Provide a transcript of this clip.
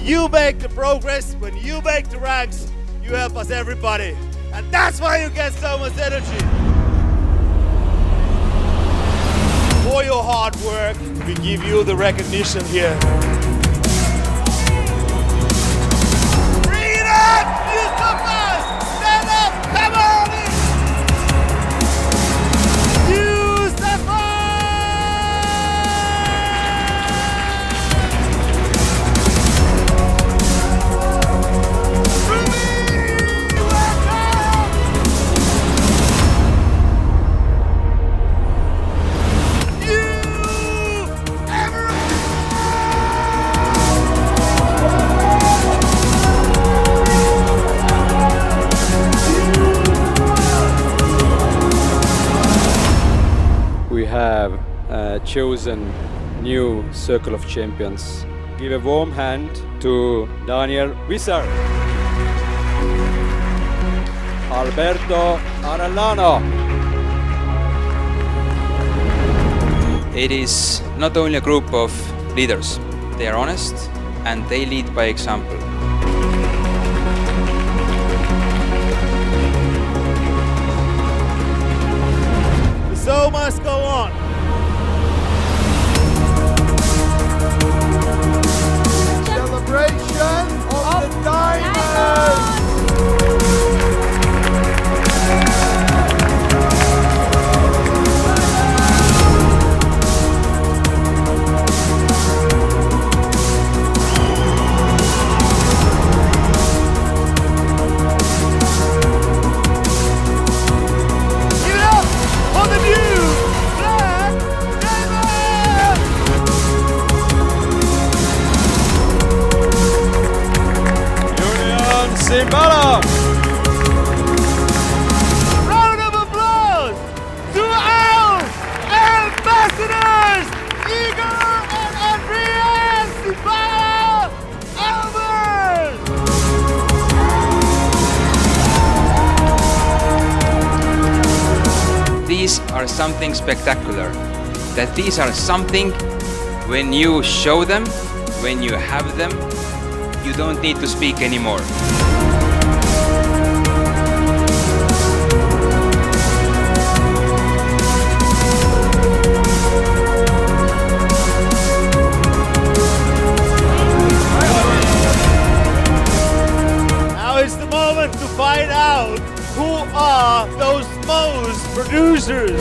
you make the progress, when you make the ranks, you help us everybody. And that's why you get so much energy. For your hard work, we give you the recognition here. Bring it up! You so fast! Stand up! Come on! You so We have chosen new Circle of Champions. Give a warm hand to Daniel Wieser, Alberto Arellano. It is not only a group of leaders, they are honest and they lead by example. The show must go on. Celebration of the diamond! Simbala! Round of applause to our ambassadors, Igor and Andreas Simbala Albert! These are something spectacular. That these are something when you show them, when you have them, you don't need to speak anymore. Now is the moment to find out who are those most producers.